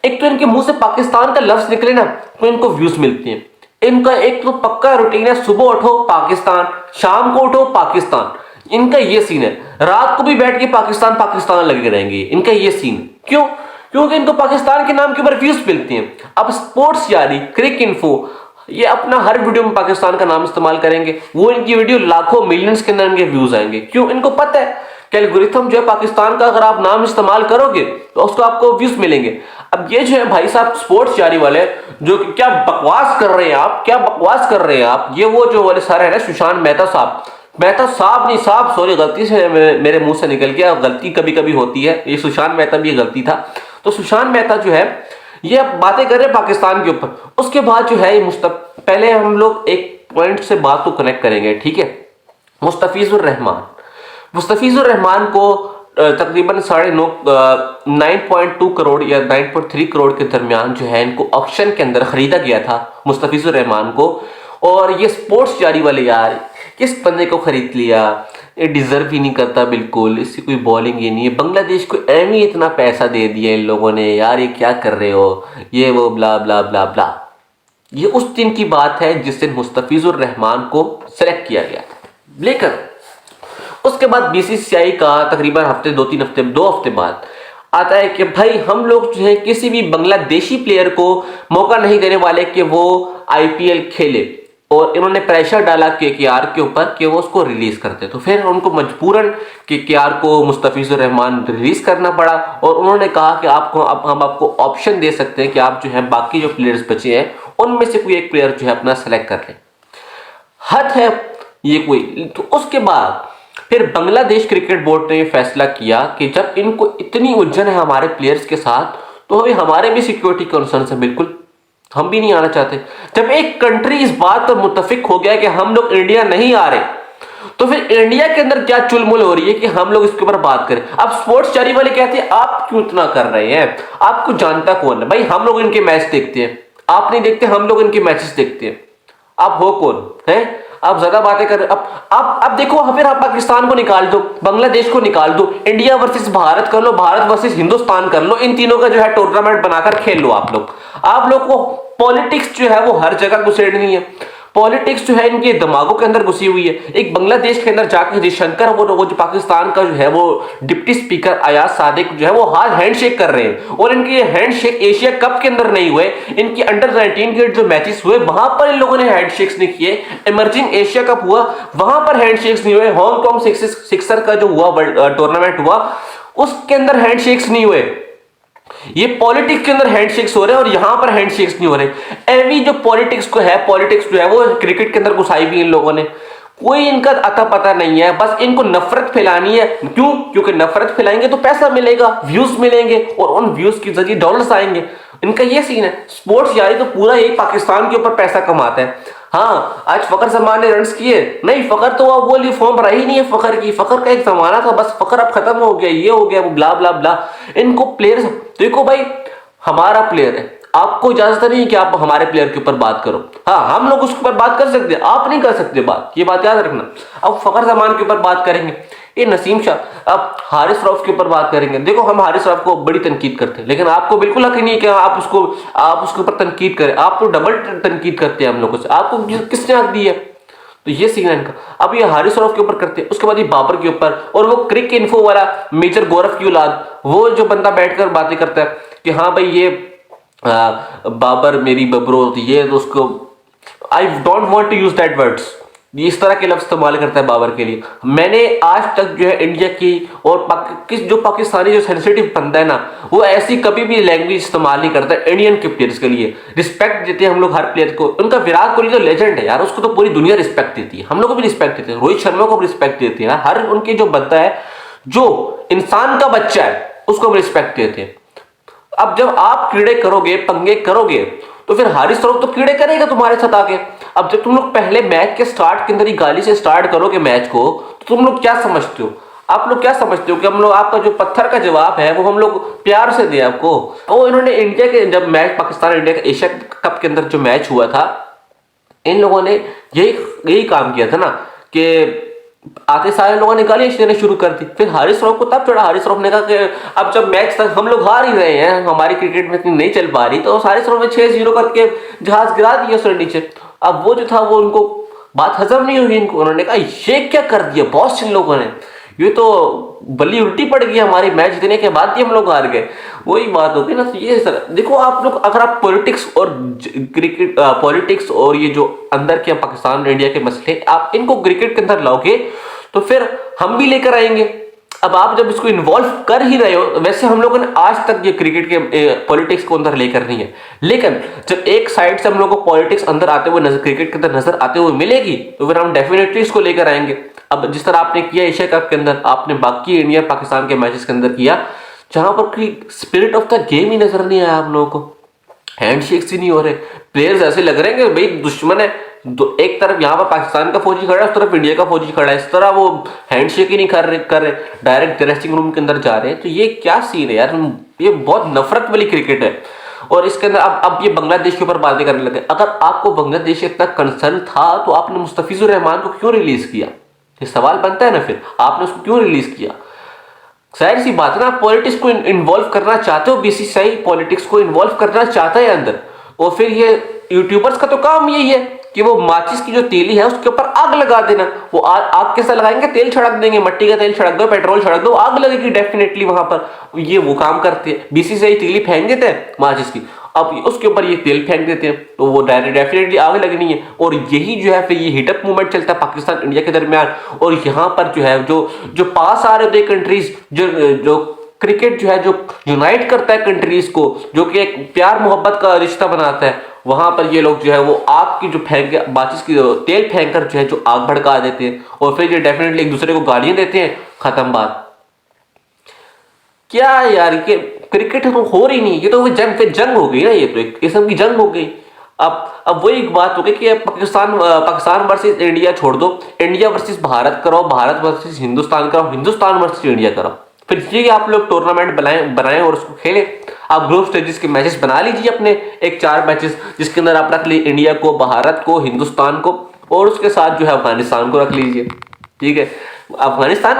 एक तो इनके मुंह से पाकिस्तान का लफ्ज निकले ना तो इनको व्यूज मिलती हैं। इनका एक तो पक्का रूटीन है, सुबह उठो पाकिस्तान, शाम को उठो पाकिस्तान। इनका ये सीन है, रात को भी बैठ के पाकिस्तान पाकिस्तान लगे रहेंगे, इनका ये सीन। क्यों? क्योंकि इनको पाकिस्तान के नाम के ऊपर व्यूज मिलती हैं। अब स्पोर्ट्स यारी, क्रिक इन्फो, ये अपना हर वीडियो में पाकिस्तान का नाम इस्तेमाल करेंगे, वो इनकी वीडियो लाखों मिलियंस के अंदर इनके व्यूज आएंगे। क्यों? इनको पता है कि एल्गोरिथम जो है पाकिस्तान का अगर आप नाम इस्तेमाल करोगे तो उसको आपको व्यूज मिलेंगे। अब ये जो है भाई साहब स्पोर्ट्स जारी वाले, जो कि क्या बकवास कर रहे हैं आप, क्या बकवास कर रहे हैं आप। ये वो जो वाले सर है ना, सुशांत मेहता साहब, मेहता साहब नहीं साहब, सॉरी गलती से मेरे मुंह से निकल गया, गलती कभी कभी होती है, ये सुशांत मेहता भी गलती था। तो सुशांत मेहता जो है ये अब बातें कर रहे हैं पाकिस्तान के ऊपर। उसके बाद जो है ये पहले हम लोग एक पॉइंट से बात को कनेक्ट करेंगे, ठीक है। मुस्तफिजुर रहमान, मुस्तफिजुर रहमान को तकरीबन 9.2 करोड़ या 9.3 करोड़ के दरमियान जो है इनको ऑक्शन के अंदर खरीदा गया था मुस्तफिजुर रहमान को। और ये स्पोर्ट्स जारी वाले यार किस बंदे को खरीद लिया, ये डिजर्व ही नहीं करता बिल्कुल, इसकी कोई बॉलिंग ही नहीं है, बांग्लादेश को एम ही इतना पैसा दे दिया इन लोगों ने, यार ये क्या कर रहे हो, ये वो ब्ला ब्ला ब्ला ब्ला। ये उस दिन की बात है जिस दिन मुस्तफिजुर रहमान को सेलेक्ट किया गया था। लेकिन उसके बाद बीसीसीआई का तकरीबन दो हफ्ते बाद आता है कि भाई हम लोग जो है किसी भी बांग्लादेशी प्लेयर को मौका नहीं देने वाले कि वो आईपीएल खेले। और इन्होंने प्रेशर डाला केकेआर के ऊपर कि वो उसको रिलीज करते। तो फिर उनको मजबूरन केकेआर को मुस्तफिजुर रहमान रिलीज करना पड़ा। और उन्होंने कहा कि आपको अब हम आपको ऑप्शन दे सकते हैं कि आप जो है बाकी जो प्लेयर्स बचे हैं उनमें से कोई एक प्लेयर जो है अपना सेलेक्ट कर लें। हद है ये कोई। तो उसके बाद फिर बांग्लादेश क्रिकेट बोर्ड ने ये फैसला किया कि जब इनको इतनी उलझन है हमारे प्लेयर्स के साथ तो अभी हमारे भी सिक्योरिटी कंसर्न है, बिल्कुल हम भी नहीं आना चाहते। जब एक कंट्री इस बात पर मुत्तफिक हो गया कि हम लोग इंडिया नहीं आ रहे तो फिर इंडिया के अंदर क्या चुलमुल हो रही है कि हम लोग इसके ऊपर बात करें। अब स्पोर्ट्स जारी वाले कहते हैं आप क्यों इतना कर रहे हैं, आपको जानता कौन है भाई, हम लोग इनके मैच देखते हैं, आप नहीं देखते, हम लोग इनके मैचेस देखते हैं, आप हो कौन है, आप ज्यादा बातें कर। अब देखो फिर आप पाकिस्तान को निकाल दो, बांग्लादेश को निकाल दो, इंडिया वर्सेस भारत कर लो, भारत वर्सेस हिंदुस्तान कर लो, इन तीनों का जो है टूर्नामेंट बनाकर खेल लो आप लोग। आप लोग को पॉलिटिक्स जो है वो हर जगह घुसेड़नी है, पॉलिटिक्स जो है इनके दिमागों के अंदर घुसी हुई है। एक बांग्लादेश के अंदर जाकर जयशंकर वो जो पाकिस्तान का जो है वो डिप्टी स्पीकर अयाज सादिक जो है वो हाथ हैंडशेक कर रहे हैं। और इनके ये हैंडशेक एशिया कप के अंदर नहीं हुए, इनकी अंडर 19 के जो मैचेस हुए वहां पर इन लोगों ने हैंडशेक्स नहीं किए। इमर्जिंग एशिया कप हुआ वहां पर हैंडशेक्स नहीं हुए। हांगकांग सिक्सर का जो हुआ टूर्नामेंट हुआ उसके अंदर हैंडशेक्स नहीं हुए। ये पॉलिटिक्स के अंदर हैंडशेक्स हो रहे हैं और यहां पर हैंडशेक्स नहीं हो रहे। एवी जो पॉलिटिक्स को है, पॉलिटिक्स जो है वो क्रिकेट के अंदर घुसाई भी इन लोगों ने, कोई इनका अता पता नहीं है, बस इनको नफरत फैलानी है। क्यों? क्योंकि नफरत फैलाएंगे तो पैसा मिलेगा, व्यूज मिलेंगे और उन व्यूज के जरिए डॉलर्स आएंगे। इनका ये सीन है। स्पोर्ट्स यारी तो पूरा यही पाकिस्तान के ऊपर पैसा कमाता है। हाँ, आज फखर जमान ने रन्स किए नहीं, फखर तो अब वो फॉर्म रही नहीं है फखर की, फखर का एक जमाना था, बस फखर अब खत्म हो गया, ये हो गया, वो ब्ला ब्ला ब्ला। इनको प्लेयर्स देखो भाई, हमारा प्लेयर है, आपको इजाजत नहीं है कि आप हमारे प्लेयर के ऊपर बात करो। हाँ, हम लोग उसके ऊपर बात कर सकते हैं, आप नहीं कर सकते बात, ये बात याद रखना। अब फखर जमान के ऊपर बात करेंगे, ये नसीम शाह, अब हारिस रऊफ के ऊपर बात करेंगे। देखो हम हारिस रऊफ को बड़ी तनकीद करते हैं, लेकिन आपको बिल्कुल हक नहीं है कि आप उसके ऊपर तनकीद करें। आप तो डबल तनकीद करते हैं हम लोगों से, आपको किसने हक दी है? तो ये सीन है इनका। अब ये हारिस रऊफ के ऊपर करते हैं, उसके बाद ये बाबर के ऊपर, और वो क्रिक इन्फो वाला मेजर गौरव की औलाद, वो जो बंदा बैठकर बातें करता है कि हाँ भाई ये बाबर मेरी बबरो, ये तो उसको I don't want to use that words, इस तरह के लफ्ज इस्तेमाल करता है बाबर के लिए। मैंने आज तक जो है इंडिया की और जो पाकिस्तानी जो सेंसिटिव बंदा है ना, वो ऐसी कभी भी लैंग्वेज इस्तेमाल नहीं करता इंडियन के प्लेयर्स के लिए। रिस्पेक्ट देते हैं हम लोग हर प्लेयर को। उनका विराट कोहली तो लेजेंड है यार, उसको तो पूरी दुनिया रिस्पेक्ट देती है, हम लोग को भी रिस्पेक्ट देते हैं, रोहित शर्मा को भी रिस्पेक्ट देते हैं। हर उनके जो बंदा है, जो इंसान का बच्चा है, उसको हम रिस्पेक्ट देते हैं। अब जब आप कीड़े करोगे, पंगे करोगे, तो फिर हारिस रऊफ तो कीड़े करेगा तुम्हारे साथ आके। अब जब तुम लोग पहले मैच के स्टार्ट के अंदर ही गाली से स्टार्ट करोगे मैच को, तो तुम लोग क्या समझते हो? आप लोग क्या समझते हो कि हम लोग आपका जो पत्थर का जवाब है वो हम लोग प्यार से दें आपको? वो इन्होंने इंडिया के जब मैच पाकिस्तान इंडिया का एशिया कप के अंदर जो मैच हुआ था, इन लोगों ने यही काम किया था ना कि आते सारे लोगों ने गालियां देना शुरू कर दी। फिर हारिस रऊफ को तब चढ़ा, हारिस रऊफ ने कहा कि अब जब मैच तक हम लोग हार ही रहे हैं, हमारी क्रिकेट में इतनी नहीं चल पा रही, तो हारिस रऊफ ने 6-0 करके जहाज गिरा दिया उसने नीचे। अब वो जो था वो उनको बात हजम नहीं हुई इनको, उन्होंने कहा ये क्या कर दिया बॉस इन लोगों ने, ये तो बल्ली उल्टी पड़ गई हमारी, मैच जीतने के बाद ही हम लोग हार गए। वही बात होगी ना। तो ये सर देखो आप लोग, अगर आप पॉलिटिक्स और क्रिकेट, पॉलिटिक्स और ये जो अंदर के पाकिस्तान और इंडिया के मसले आप इनको क्रिकेट के अंदर लाओगे तो फिर हम भी लेकर आएंगे। अब आप जब इसको इन्वॉल्व कर ही रहे हो, वैसे हम लोगों ने आज तक ये क्रिकेट के पॉलिटिक्स को अंदर लेकर नहीं है, लेकिन जब एक साइड से हम लोगों को पॉलिटिक्स अंदर आते हुए नजर, क्रिकेट के अंदर नजर आते हुए मिलेगी तो फिर हम डेफिनेटली इसको लेकर आएंगे। अब जिस तरह आपने किया एशिया कप के अंदर, आपने बाकी इंडिया पाकिस्तान के मैचेस के अंदर किया, जहां पर कोई स्पिरिट ऑफ द गेम ही नजर नहीं आया आप लोगों को, हैंडशेक्स ही नहीं हो रहे, प्लेयर्स ऐसे लग रहे हैं कि भाई दुश्मन है, तो एक तरफ यहाँ पर पाकिस्तान का फौजी खड़ा है, उस तरफ इंडिया का फौजी खड़ा है, इस तरह वो हैंडशेक ही नहीं कर रहे, डायरेक्ट ड्रेसिंग रूम के अंदर जा रहे हैं। तो ये क्या सीन है यार, ये बहुत नफरत वाली क्रिकेट है। और इसके अंदर अब ये बांग्लादेश के ऊपर बातें करने लगे। अगर आपको बांग्लादेश से इतना कंसर्न था तो आपने मुस्तफिजुर रहमान को क्यों रिलीज किया? ये सवाल बनता है ना, फिर आपने उसको क्यों रिलीज किया? जाहिर सी बात है ना, पॉलिटिक्स को इन्वॉल्व करना चाहते हो, बीसीसीआई पॉलिटिक्स को इन्वॉल्व करना चाहता है अंदर। और फिर ये यूट्यूबर्स का तो काम यही है कि वो माचिस की जो तीली है उसके ऊपर आग लगा देना। वो आग कैसे लगाएंगे? तेल छिड़क देंगे, मट्टी का तेल छिड़क दो, पेट्रोल छिड़क दो, आग लगेगी डेफिनेटली वहां पर। ये वो काम करते हैं। बीसीसीआई तीली फेंक देते हैं माचिस की, अब उसके ऊपर ये तेल फेंक देते हैं, तो वो डेफिनेटली आग लगनी है। और यही जो है फिर ये हीटअप मूवमेंट चलता है पाकिस्तान इंडिया के दरमियान। और यहाँ पर जो है जो पास आ रहे थे कंट्रीज, जो क्रिकेट जो है जो यूनाइट करता है कंट्रीज को, जो कि एक प्यार मोहब्बत का रिश्ता बनाता है, वहां पर ये लोग जो है वो आग की जो फेंक, माचिस की तेल फेंक कर जो है जो आग भड़का देते हैं। और फिर ये डेफिनेटली एक दूसरे को गालियां देते हैं, खत्म बात। क्या यार, ये क्रिकेट तो हो रही नहीं, ये तो जंग हो गई ना, ये तो एक किस्म की जंग हो गई। अब वही एक बात हो गई कि पाकिस्तान वर्सेस इंडिया छोड़ दो, इंडिया वर्सेस भारत करो, भारत वर्सेस हिंदुस्तान करो, हिंदुस्तान वर्सेस इंडिया करो, फिर ये आप लोग टूर्नामेंट बनाएं और उसको खेलें। आप ग्रुप स्टेजेस के मैचेस बना लीजिए अपने, एक 4 मैचेस, जिसके अंदर आप रख लीजिए इंडिया को, भारत को, हिंदुस्तान को, और उसके साथ जो है अफगानिस्तान को रख लीजिए। ठीक है, अफगानिस्तान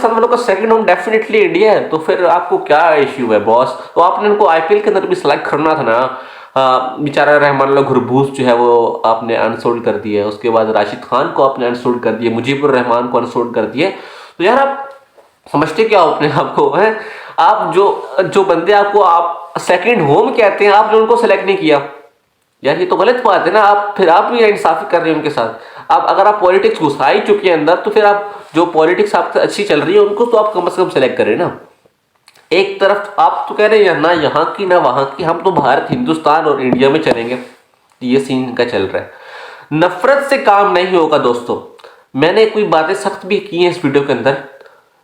वालों का सेकंड होम डेफिनेटली इंडिया है, तो फिर आपको क्या इश्यू है बॉस? तो आपने उनको आईपीएल के अंदर भी सिलेक्ट करना था ना। बेचारा रहमान घुरबूस जो है वो आपने अनसोल्ड कर दिया है, उसके बाद राशिद खान को आपने अनसोल्ड कर दिया, मुजीबुर रहमान को अनसोल्ड कर दिया। तो यार आप समझते क्या हो अपने आप को है? आप जो बंदे आपको आप सेकंड होम कहते हैं, आपने उनको सेलेक्ट नहीं किया यार, ये तो गलत बात है ना। आप भी इंसाफी कर रहे हैं उनके साथ। आप अगर आप पॉलिटिक्स घुसा ही चुके हैं अंदर, तो फिर आप जो पॉलिटिक्स आपसे अच्छी चल रही है उनको तो आप कम से कम सेलेक्ट करें ना। एक तरफ आप तो कह रहे हैं ना यहाँ की ना वहां की, हम तो भारत, हिंदुस्तान और इंडिया में चलेंगे। ये सीन का चल रहा है। नफरत से काम नहीं होगा दोस्तों। मैंने कोई बातें सख्त भी की हैं इस वीडियो के अंदर।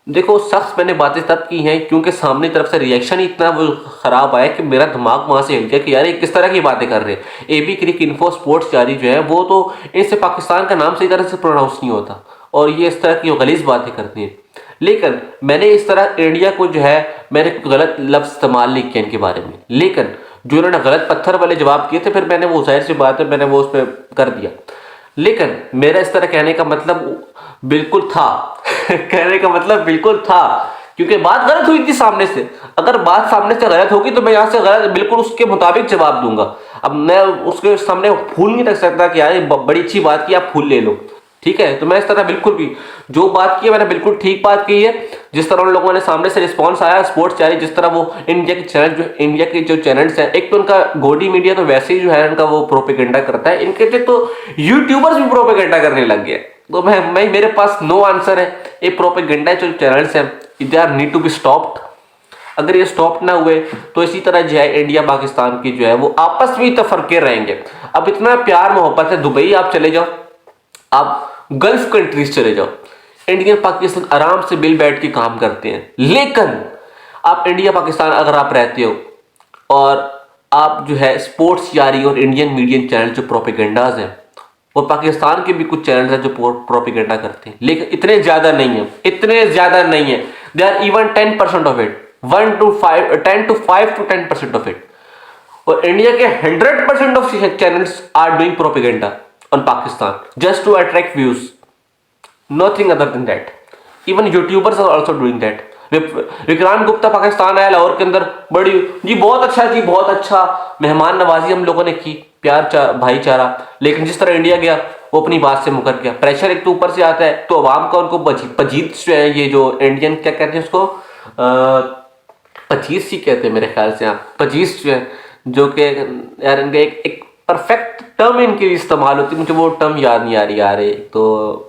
देखो, सख्त मैंने बातें तब की हैं क्योंकि सामने तरफ से रिएक्शन ही इतना वो खराब आया कि मेरा दिमाग वहां से हिल गया कि यार ये किस तरह की बातें कर रहे हैं। एबी क्रिक इन्फो स्पोर्ट्स जारी जो है वो तो इनसे पाकिस्तान का नाम सही तरह से प्रोनाउंस नहीं होता, और ये इस तरह की गलीज बातें करती हैं। लेकिन मैंने इस तरह इंडिया को जो है, मैंने गलत लफ्ज इस्तेमाल नहीं किया इनके बारे में, लेकिन जो इन्होंने गलत पत्थर वाले जवाब किए थे, फिर मैंने वो जाहिर सी बात है मैंने वो उस पर कर दिया। लेकिन मेरा इस तरह कहने का मतलब बिल्कुल था कहने का मतलब बिल्कुल था, क्योंकि बात गलत हुई थी सामने से। अगर बात सामने से गलत होगी तो मैं यहां से गलत बिल्कुल उसके मुताबिक जवाब दूंगा। अब मैं उसके सामने फूल नहीं रख सकता कि यार बड़ी अच्छी बात की, आप फूल ले लो। ठीक है, तो मैं इस तरह बिल्कुल भी जो बात की है मैंने बिल्कुल ठीक बात की है। जिस तरह उन लोगों ने सामने से रिस्पांस आया स्पोर्ट्स चैनल, जिस तरह वो इंडिया के चैनल, जो इंडिया के जो चैनल्स हैं, एक तो उनका गोडी मीडिया तो वैसे ही जो है इनका वो प्रोपेगेंडा करता है, इनके तो यूट्यूबर्स भी प्रोपेगेंडा करने लग गए। तो मैं मेरे पास नो आंसर है। ये प्रोपेगेंडा जो चैनल्स हैं, they are need to be stopped. अगर ये स्टॉप ना हुए तो इसी तरह जो है इंडिया पाकिस्तान की जो है वो आपस में तफरके रहेंगे। अब इतना प्यार मोहब्बत है, दुबई आप चले जाओ, आप गल्फ कंट्रीज चले जाओ, इंडिया पाकिस्तान आराम से मिल बैठ के काम करते हैं। लेकिन आप इंडिया पाकिस्तान अगर आप रहते हो और आप जो है स्पोर्ट्स जारी और इंडियन मीडियम चैनल जो प्रोपेगेंडाज हैं, और पाकिस्तान के भी कुछ चैनल हैं जो प्रोपेगेंडा करते हैं, लेकिन इतने ज्यादा नहीं है, इतने ज्यादा नहीं है। They are even 10% of it, 10 to 5 to 10% of it. और इंडिया के 100% of channels are doing propaganda on Pakistan just to attract views. Nothing other than that. Even YouTubers are also doing that. Vikrant Gupta Pakistan आया लाहौर के अंदर, बड़ी जी बहुत अच्छा, जी बहुत अच्छा, मेहमान नवाजी हम लोगों ने की, प्यार भाईचारा। लेकिन जिस तरह इंडिया गया वो अपनी बात से मुकर गया। प्रेशर एक तो ऊपर से आता है तो अवाम का उनको पजीत जो है, ये जो इंडियन क्या कहते हैं उसको, पचीस ही कहते हैं मेरे ख्याल से, हाँ पचीस जो है, जो कि यार इनका एक परफेक्ट टर्म इनकी इस्तेमाल होती है, मुझे वो टर्म याद नहीं आ रही यार। तो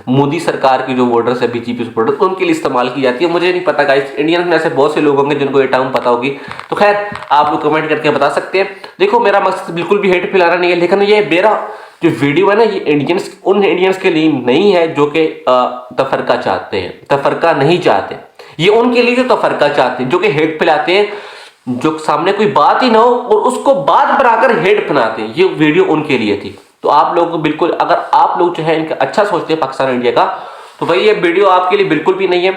मोदी सरकार की जो वोटर्स है, बीजेपी वोटर्स, उनके लिए इस्तेमाल की जाती है। मुझे नहीं पता गाइस, इंडियन में ऐसे बहुत से लोग होंगे जिनको ये टर्म पता होगी, तो खैर आप लोग कमेंट करके बता सकते हैं। देखो मेरा मकसद बिल्कुल भी हेट फैलाना नहीं है, लेकिन ये मेरा जो वीडियो है ना, ये इंडियंस, उन इंडियंस के लिए नहीं है जो कि तफरका चाहते हैं, तफरका नहीं चाहते। ये उनके लिए जो तफरका चाहते हैं, जो कि हेट फैलाते हैं, जो सामने कोई बात ही ना हो और उसको बात बनाकर हेट फैलाते हैं, ये वीडियो उनके लिए थी। तो आप लोगों को बिल्कुल, अगर आप लोग जो है इनका अच्छा सोचते हैं पाकिस्तान और इंडिया का, तो भाई ये वीडियो आपके लिए बिल्कुल भी नहीं है।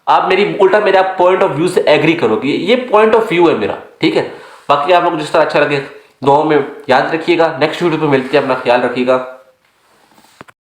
आप मेरी उल्टा मेरा पॉइंट ऑफ व्यू से एग्री करोगे, ये पॉइंट ऑफ व्यू है मेरा, ठीक है। बाकी आप लोग जिस तरह अच्छा लगे दुआओं में याद रखिएगा। नेक्स्ट वीडियो पे मिलते हैं, अपना ख्याल रखिएगा।